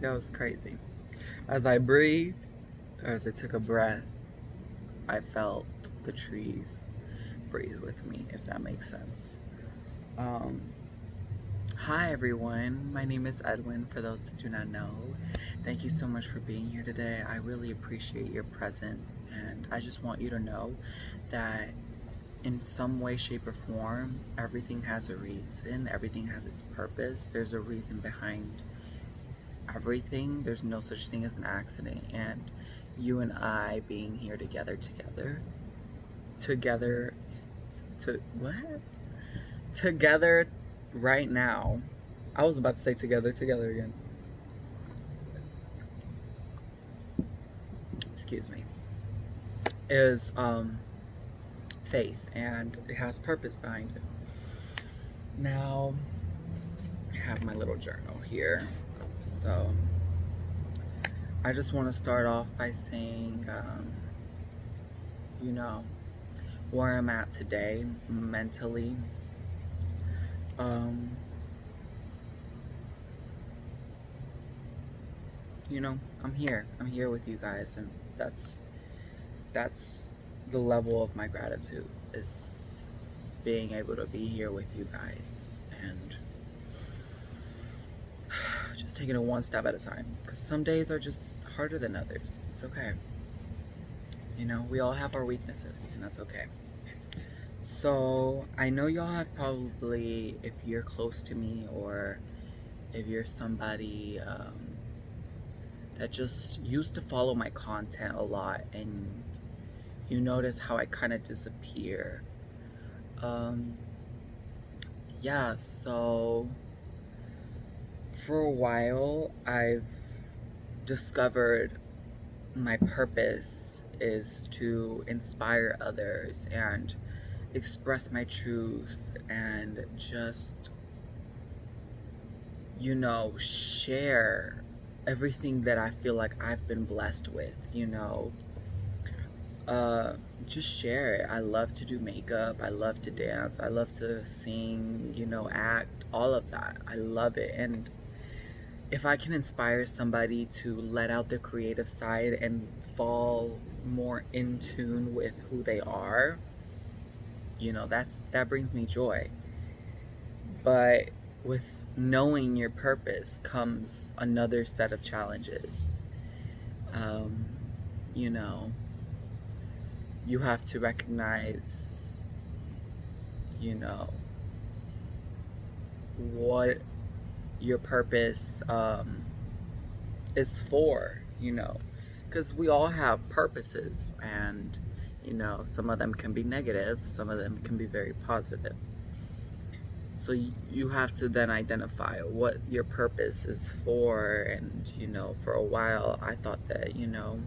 that was crazy. As I breathed, or as I took a breath, I felt the trees breathe with me, if that makes sense. Um, Hi everyone, my name is Edwin, for those that do not know. Thank you so much for being here today. I really appreciate your presence, and I just want you to know that in some way, shape, or form, everything has a reason, everything has its purpose. There's a reason behind everything. There's no such thing as an accident, and you and I being here together, to what? Together right now. I was about to say together again. Excuse me. Is faith, and it has purpose behind it. Now, I have my little journal here. So, I just want to start off by saying, you know, where I'm at today mentally. You know, I'm here. I'm here with you guys, and that's the level of my gratitude, is being able to be here with you guys and just taking it one step at a time, because some days are just harder than others. It's okay. You know, we all have our weaknesses, and that's okay. So I know y'all have probably, if you're close to me or if you're somebody that just used to follow my content a lot, and you notice how I kind of disappear. Yeah, so for a while I've discovered my purpose is to inspire others and express my truth and just, you know, share everything that I feel like I've been blessed with, you know. Just share it. I love to do makeup. I love to dance. I love to sing, you know, act, all of that. I love it. And if I can inspire somebody to let out their creative side and fall more in tune with who they are, you know, that brings me joy. But with knowing your purpose comes another set of challenges. You know, you have to recognize, you know, what your purpose is for, you know, because we all have purposes, and, you know, some of them can be negative, some of them can be very positive. So you have to then identify what your purpose is for. And, you know, for a while I thought that, you know,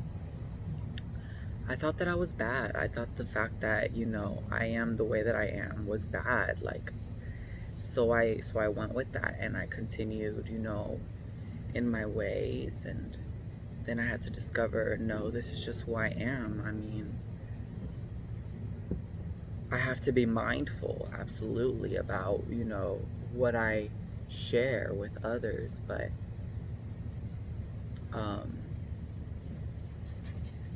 I thought that I was bad. I thought the fact that, you know, I am the way that I am was bad. Like, so I went with that, and I continued, you know, in my ways. And then I had to discover, no, this is just who I am. I mean, I have to be mindful, absolutely, about, you know, what I share with others. But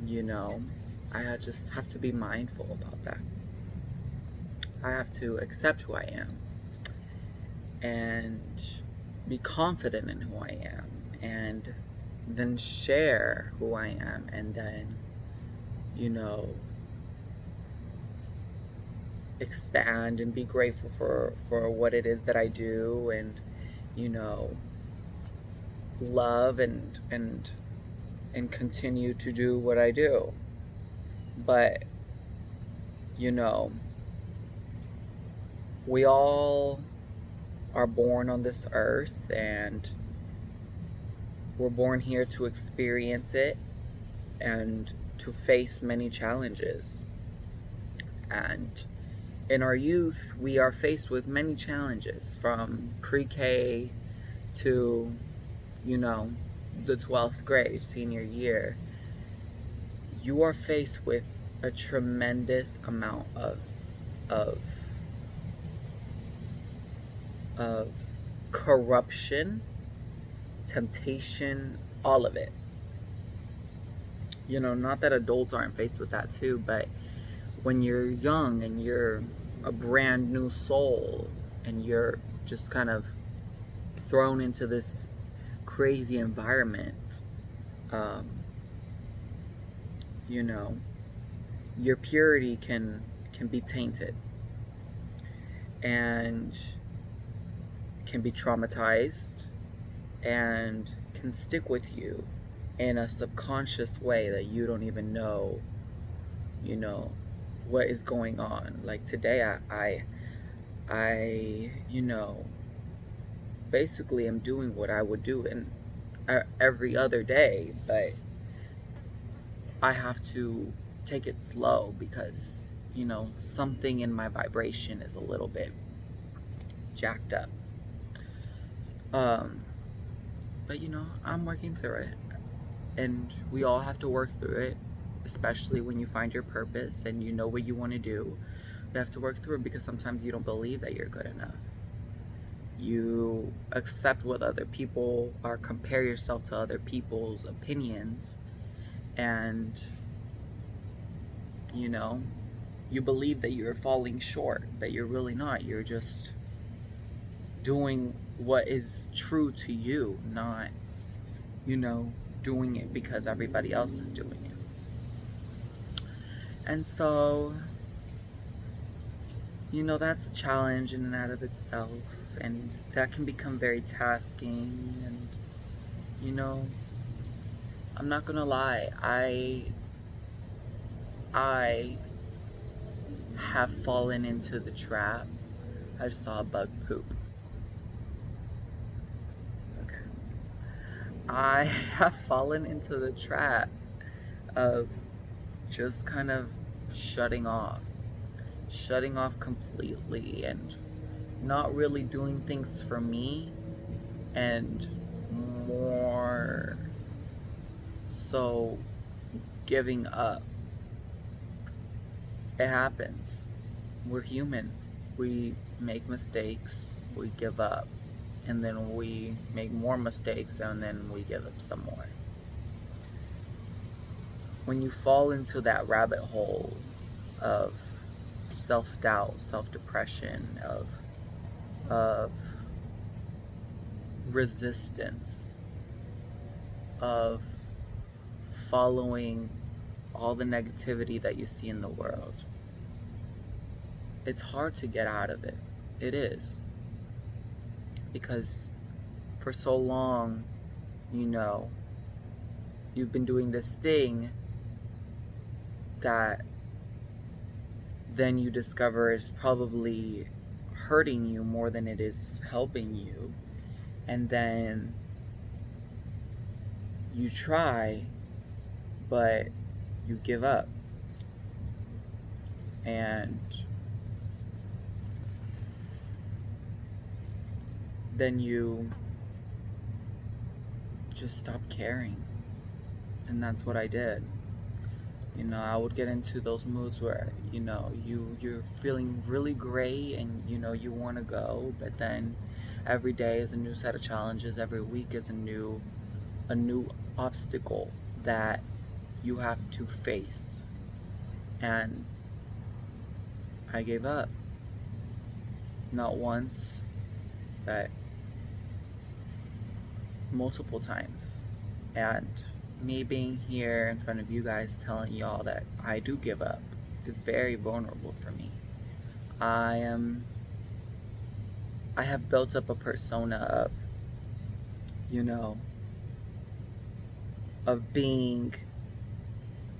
you know, I just have to be mindful about that. I have to accept who I am and be confident in who I am, and then share who I am, and then, you know, expand and be grateful for what it is that I do, and, you know, love and continue to do what I do. But, you know, we all are born on this earth, and we're born here to experience it and to face many challenges. And in our youth, we are faced with many challenges, from pre-K to, you know, the 12th grade, senior year. You are faced with a tremendous amount of of corruption temptation, all of it. You know, not that adults aren't faced with that too, but when you're young and you're a brand new soul and you're just kind of thrown into this crazy environment, um, you know, your purity can be tainted and can be traumatized and can stick with you in a subconscious way that you don't even know, you know, what is going on. Like today, I you know, basically am doing what I would do in every other day, but I have to take it slow because, you know, something in my vibration is a little bit jacked up. Um, but you know, I'm working through it, and we all have to work through it, especially when you find your purpose and you know what you want to do. You have to work through it because sometimes you don't believe that you're good enough. You accept what other people or compare yourself to other people's opinions, and you know, you believe that you're falling short, but you're really not. You're just doing what is true to you, not, you know, doing it because everybody else is doing it. And so, you know, that's a challenge in and out of itself, and that can become very tasking. And, you know, I'm not gonna lie, I have fallen into the trap. I just saw a bug poop. Okay. I have fallen into the trap of just kind of shutting off completely and not really doing things for me, and more so giving up. It happens. We're human. We make mistakes, we give up, and then we make more mistakes, and then we give up some more. When you fall into that rabbit hole of self-doubt, self-depression, of resistance, of following all the negativity that you see in the world, it's hard to get out of it. It is. Because for so long, you know, you've been doing this thing that then you discover is probably hurting you more than it is helping you. And then you try, but you give up. And then you just stop caring. And that's what I did. You know, I would get into those moods where, you know, you're feeling really great and, you know, you want to go, but then every day is a new set of challenges. Every week is a new obstacle that you have to face. And I gave up. Not once, but multiple times. And me being here in front of you guys telling y'all that I do give up is very vulnerable for me. I have built up a persona of, you know, of being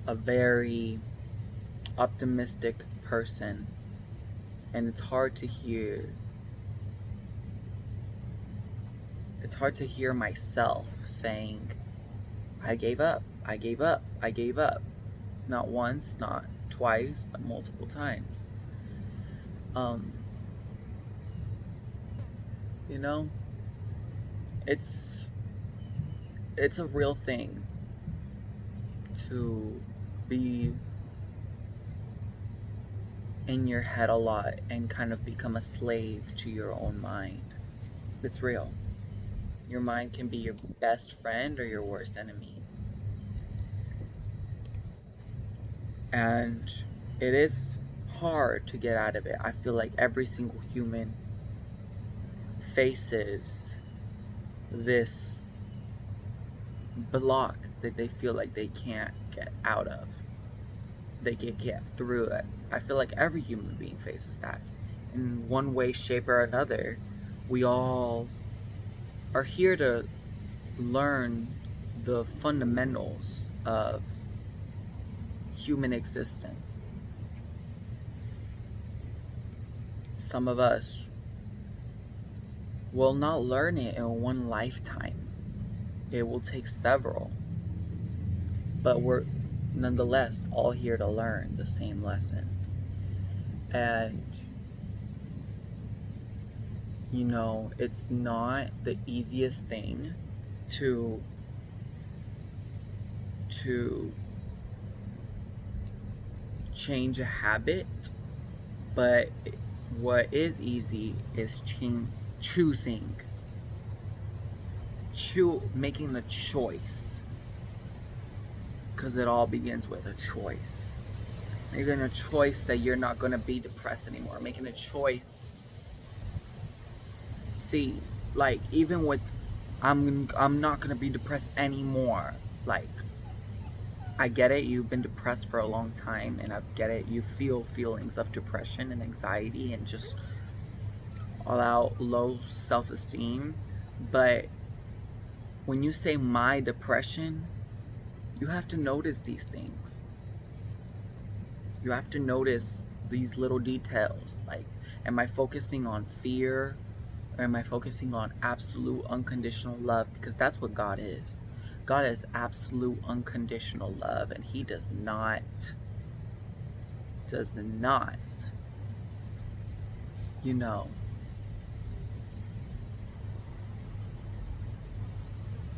a very optimistic person, and it's hard to hear myself saying I gave up, I gave up, I gave up. Not once, not twice, but multiple times. You know, it's a real thing to be in your head a lot and kind of become a slave to your own mind. It's real. Your mind can be your best friend or your worst enemy. And it is hard to get out of it. I feel like every single human faces this block that they feel like they can't get out of. They can get through it. I feel like every human being faces that. In one way, shape, or another, we all are here to learn the fundamentals of human existence. Some of us will not learn it in one lifetime. It will take several. But we're nonetheless all here to learn the same lessons. And you know, it's not the easiest thing to change a habit, but what is easy is making the choice, because it all begins with a choice. Making a choice that you're not going to be depressed anymore. Making a choice. See, like, even with I'm not going to be depressed anymore. Like, I get it, you've been depressed for a long time, and I get it, you feel feelings of depression and anxiety and just all out low self-esteem. But when you say my depression, you have to notice these things. You have to notice these little details. Like, am I focusing on fear, or am I focusing on absolute unconditional love? Because that's what God is. God is absolute unconditional love, and he does not you know,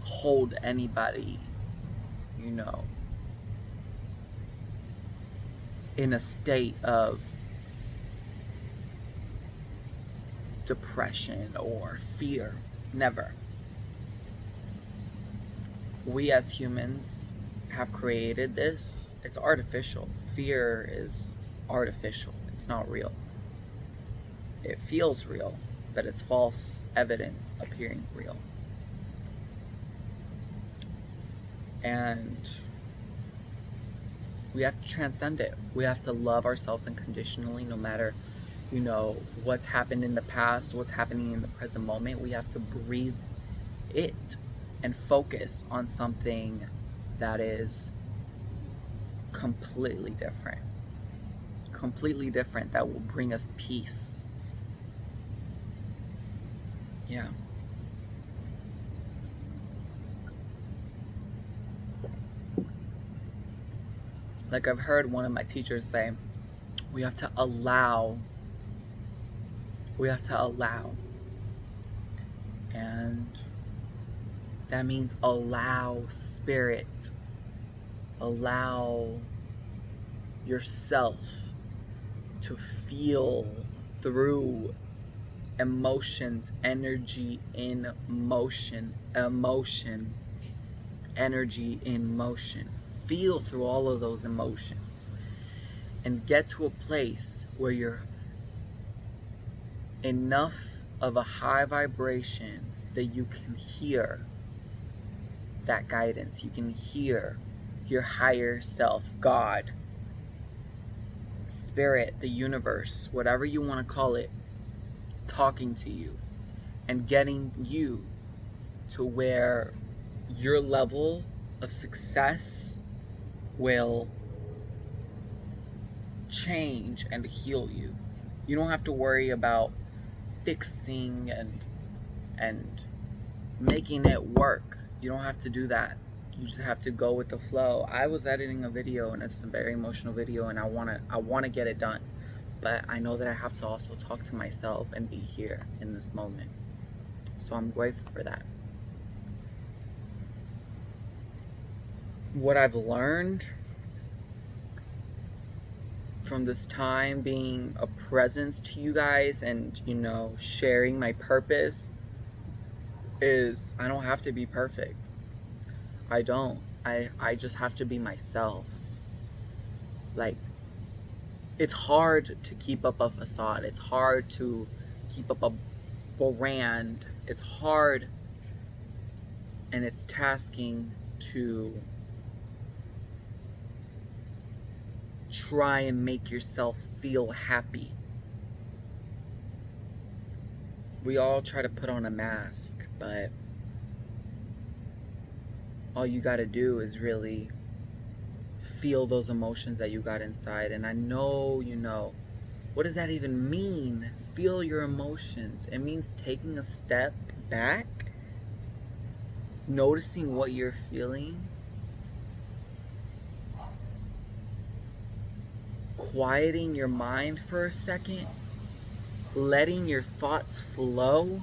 hold anybody, you know, in a state of depression or fear. Never. We as humans have created this. It's artificial. Fear is artificial. It's not real. It feels real, but it's false evidence appearing real. And we have to transcend it. We have to love ourselves unconditionally, no matter, you know, what's happened in the past, what's happening in the present moment. We have to breathe it and focus on something that is completely different. Completely different, that will bring us peace. Yeah. Like I've heard one of my teachers say, we have to allow. And that means allow spirit. Allow yourself to feel through emotions, energy in motion, energy in motion. Feel through all of those emotions and get to a place where you're enough of a high vibration that you can hear that guidance. You can hear your higher self, God, spirit, the universe, whatever you want to call it, talking to you and getting you to where your level of success will change and heal you. You don't have to worry about fixing and making it work. You don't have to do that. You just have to go with the flow. I was editing a video, and it's a very emotional video, and I wanna get it done. But I know that I have to also talk to myself and be here in this moment. So I'm grateful for that. What I've learned from this time being a presence to you guys and, you know, sharing my purpose is I don't have to be perfect. I don't. I just have to be myself. Like, it's hard to keep up a facade. It's hard to keep up a brand. It's hard and it's tasking to try and make yourself feel happy. We all try to put on a mask, but all you gotta do is really feel those emotions that you got inside. And I know you know. What does that even mean? Feel your emotions. It means taking a step back, noticing what you're feeling, quieting your mind for a second, letting your thoughts flow,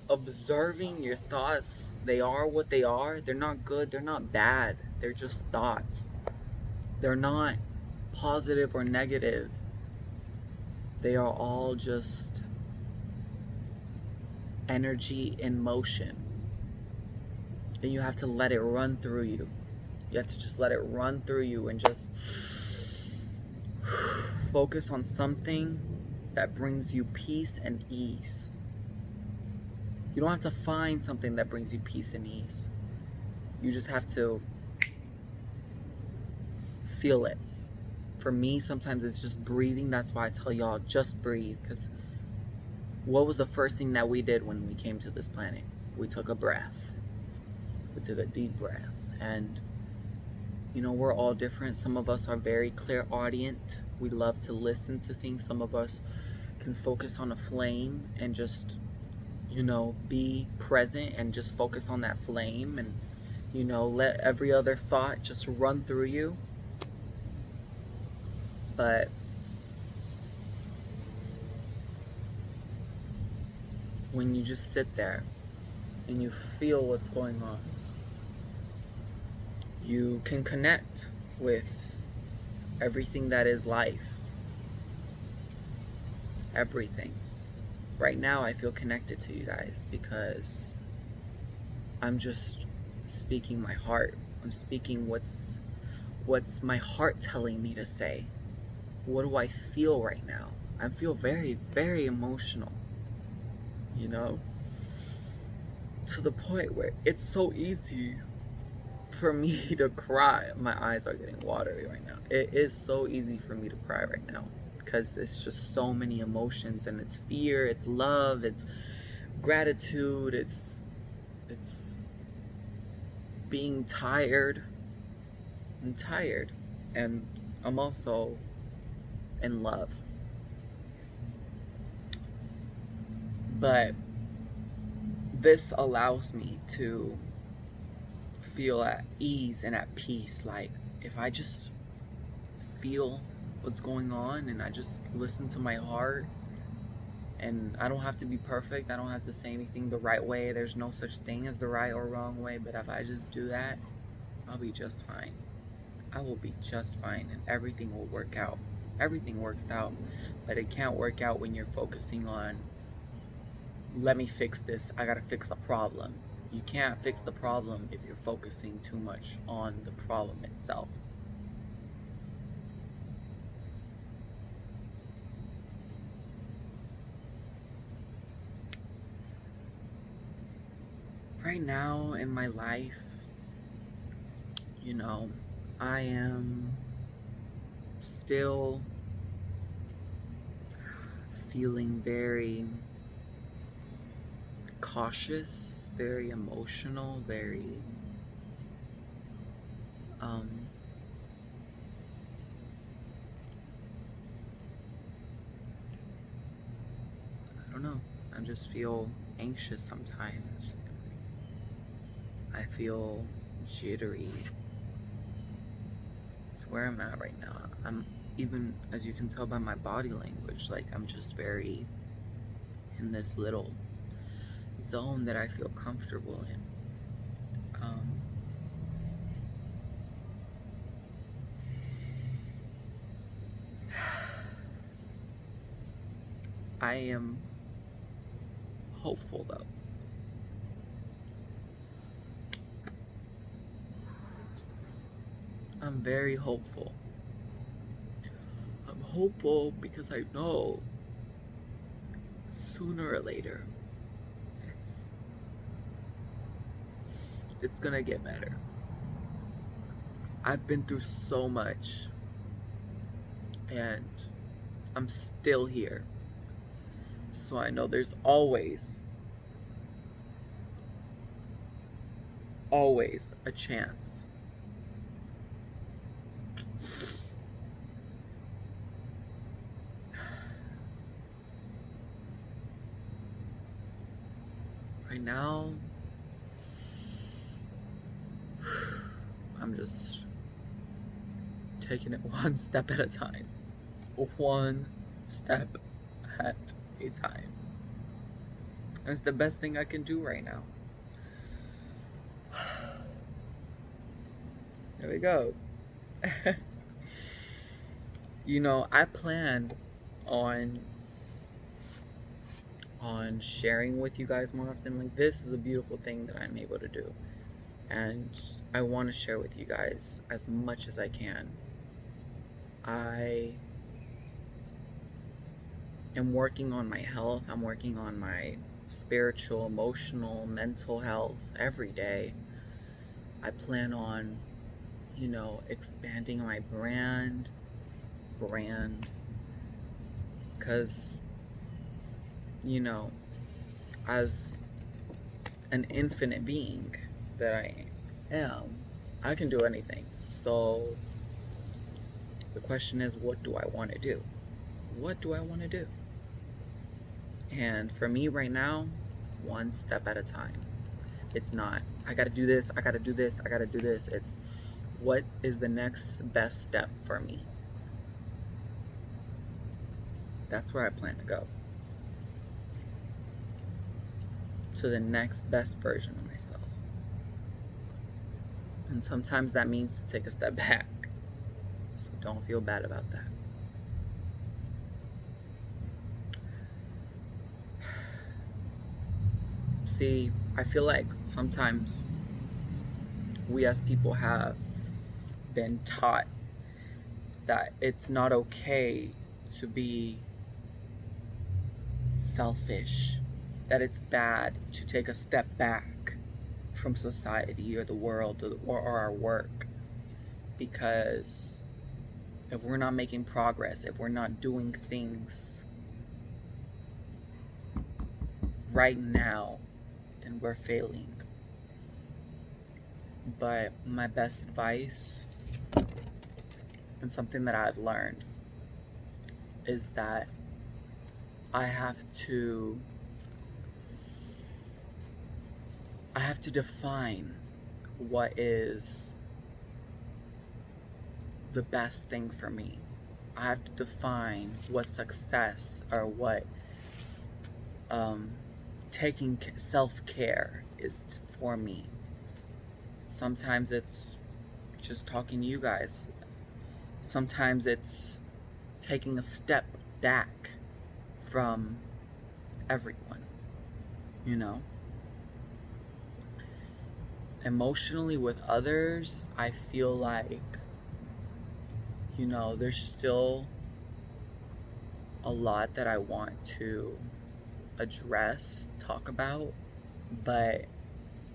observing your thoughts. They are what they are. They're not good, they're not bad. They're just thoughts. They're not positive or negative. They are all just energy in motion. And you have to let it run through you. You have to just let it run through you and just focus on something that brings you peace and ease. You don't have to find something that brings you peace and ease. You just have to feel it. For me, sometimes it's just breathing. That's why I tell y'all, just breathe. Because what was the first thing that we did when we came to this planet? We took a breath. We took a deep breath. And you know, we're all different. Some of us are very clairaudient. We love to listen to things. Some of us can focus on a flame and just, you know, be present and just focus on that flame and, you know, let every other thought just run through you. But when you just sit there and you feel what's going on, you can connect with everything that is life. Everything. Right now I feel connected to you guys because I'm just speaking my heart. I'm speaking what's my heart telling me to say. What do I feel right now? I feel very, very emotional. You know? To the point where it's so easy for me to cry. My eyes are getting watery right now. It is so easy for me to cry right now because it's just so many emotions, and it's fear, it's love, it's gratitude, it's being tired. I'm tired, and I'm also in love. But this allows me to feel at ease and at peace. Like, if I just feel what's going on and I just listen to my heart, and I don't have to be perfect, I don't have to say anything the right way. There's no such thing as the right or wrong way, but if I just do that, I'll be just fine. I will be just fine, and everything will work out. Everything works out, but it can't work out when you're focusing on, let me fix this, I gotta fix a problem. You can't fix the problem if you're focusing too much on the problem itself. Right now in my life, you know, I am still feeling very cautious, very emotional, very I don't know. I just feel anxious sometimes. I feel jittery. It's where I'm at right now. I'm, even as you can tell by my body language, like I'm just very in this little zone that I feel comfortable in. I am hopeful though. I'm very hopeful. I'm hopeful because I know sooner or later it's it's gonna get better. I've been through so much and I'm still here. So I know there's always a chance. Right now, I'm just taking it one step at a time. One step at a time. And it's the best thing I can do right now. There we go. You know, I planned on sharing with you guys more often. Like, this is a beautiful thing that I'm able to do, and I want to share with you guys as much as I can. I am working on my health. I'm working on my spiritual, emotional, mental health every day. I plan on, you know, expanding my brand, because, you know, as an infinite being that I am, I can do anything. So the question is, what do I want to do? What do I want to do? And for me right now, one step at a time. It's not, I gotta do this, I gotta do this, I gotta do this. It's, what is the next best step for me? That's where I plan to go. To the next best version of myself. And sometimes that means to take a step back. So don't feel bad about that. See, I feel like sometimes we as people have been taught that it's not okay to be selfish, that it's bad to take a step back from society or the world or our work, because if we're not making progress, if we're not doing things right now, then we're failing. But my best advice, and something that I've learned, is that I have to define what is the best thing for me. I have to define what success, or what taking self-care is for me. Sometimes it's just talking to you guys. Sometimes it's taking a step back from everyone, you know? Emotionally with others, I feel like, you know, there's still a lot that I want to address, talk about, but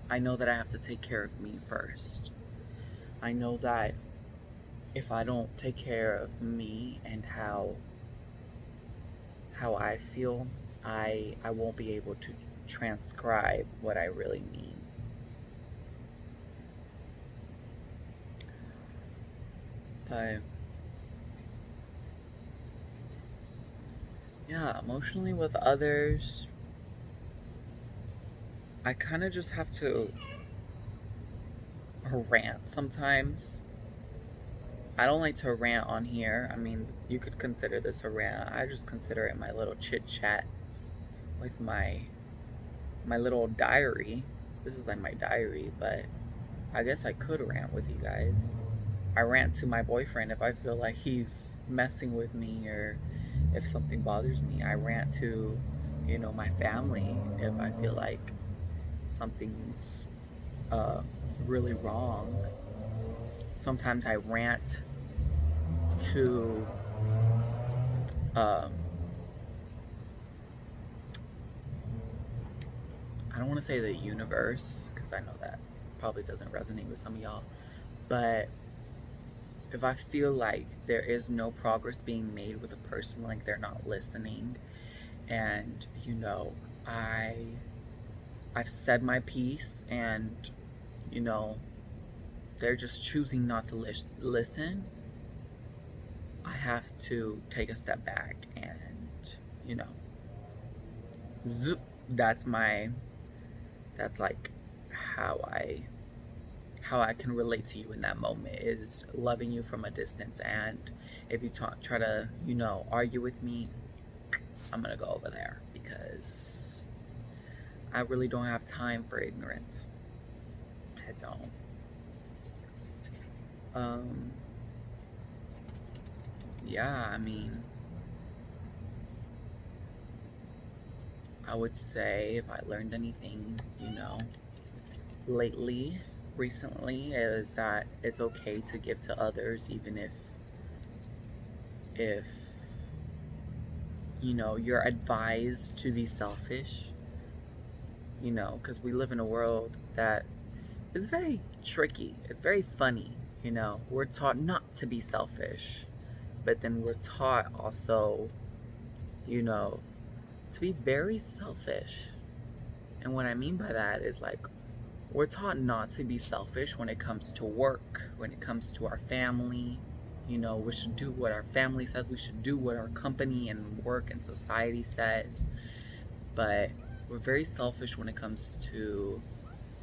I know that I have to take care of me first. I know that if I don't take care of me and how I feel, I won't be able to transcribe what I really mean. But yeah, emotionally with others, I kind of just have to rant sometimes. I don't like to rant on here. I mean, you could consider this a rant. I just consider it my little chit chats with my little diary. This is like my diary, but I guess I could rant with you guys. I rant to my boyfriend if I feel like he's messing with me, or if something bothers me. I rant to, you know, my family if I feel like something's really wrong. sometimes I rant to um, I don't want to say the universe, because I know that probably doesn't resonate with some of y'all, but if I feel like there is no progress being made with a person, like they're not listening, and I I've said my piece, and you know they're just choosing not to listen, I have to take a step back and zoop, that's like how I can relate to you in that moment, is loving you from a distance. And if you try to argue with me, I'm gonna go over there, because I really don't have time for ignorance. I don't. Yeah, I mean, I would say if I learned anything, lately, recently, is that it's okay to give to others, even if you're advised to be selfish, because we live in a world that is very tricky. It's very funny, we're taught not to be selfish, but then we're taught also, to be very selfish. And what I mean by that is, like, we're taught not to be selfish when it comes to work, when it comes to our family. We should do what our family says. We should do what our company and work and society says. But we're very selfish when it comes to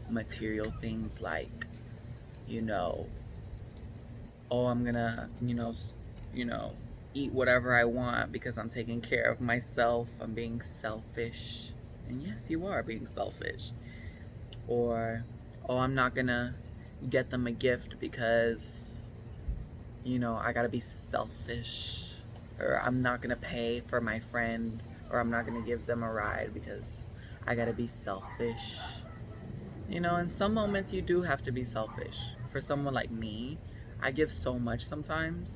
material things, like, oh, I'm gonna, eat whatever I want because I'm taking care of myself. I'm being selfish. And yes, you are being selfish. Or, oh, I'm not gonna get them a gift because I gotta be selfish. Or I'm not gonna pay for my friend, or I'm not gonna give them a ride because I gotta be selfish. In some moments you do have to be selfish. For someone like me, I give so much sometimes,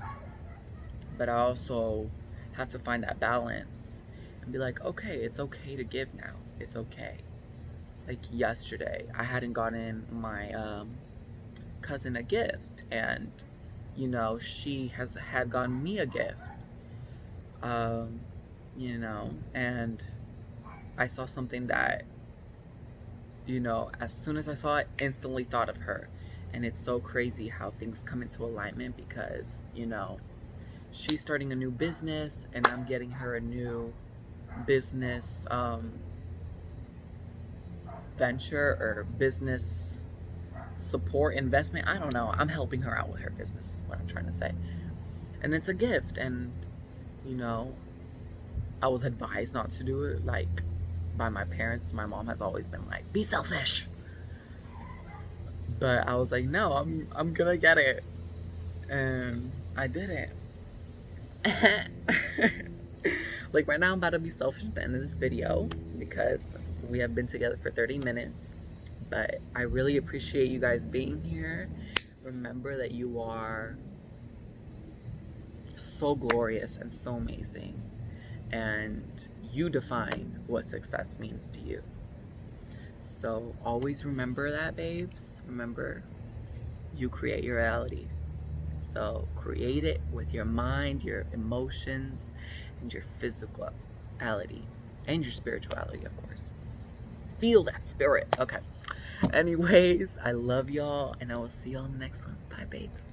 but I also have to find that balance and be like, okay, it's okay to give now. It's okay. Like yesterday, I hadn't gotten my cousin a gift, and she had gotten me a gift. And I saw something that, as soon as I saw it, instantly thought of her. And it's so crazy how things come into alignment, because, she's starting a new business, and I'm getting her a new business venture, or business support investment. I don't know. I'm helping her out with her business, what I'm trying to say. And it's a gift, and I was advised not to do it, like, by my parents. My mom has always been like, be selfish. But I was like, no, I'm gonna get it. And I didn't. Like, right now I'm about to be selfish at the end of this video, because we have been together for 30 minutes. But I really appreciate you guys being here. Remember that you are so glorious and so amazing, and you define what success means to you. So always remember that, babes. Remember, you create your reality. So create it with your mind, your emotions, and your physicality, and your spirituality, of course. Feel that spirit. Okay. Anyways, I love y'all, and I will see y'all in the next one. Bye, babes.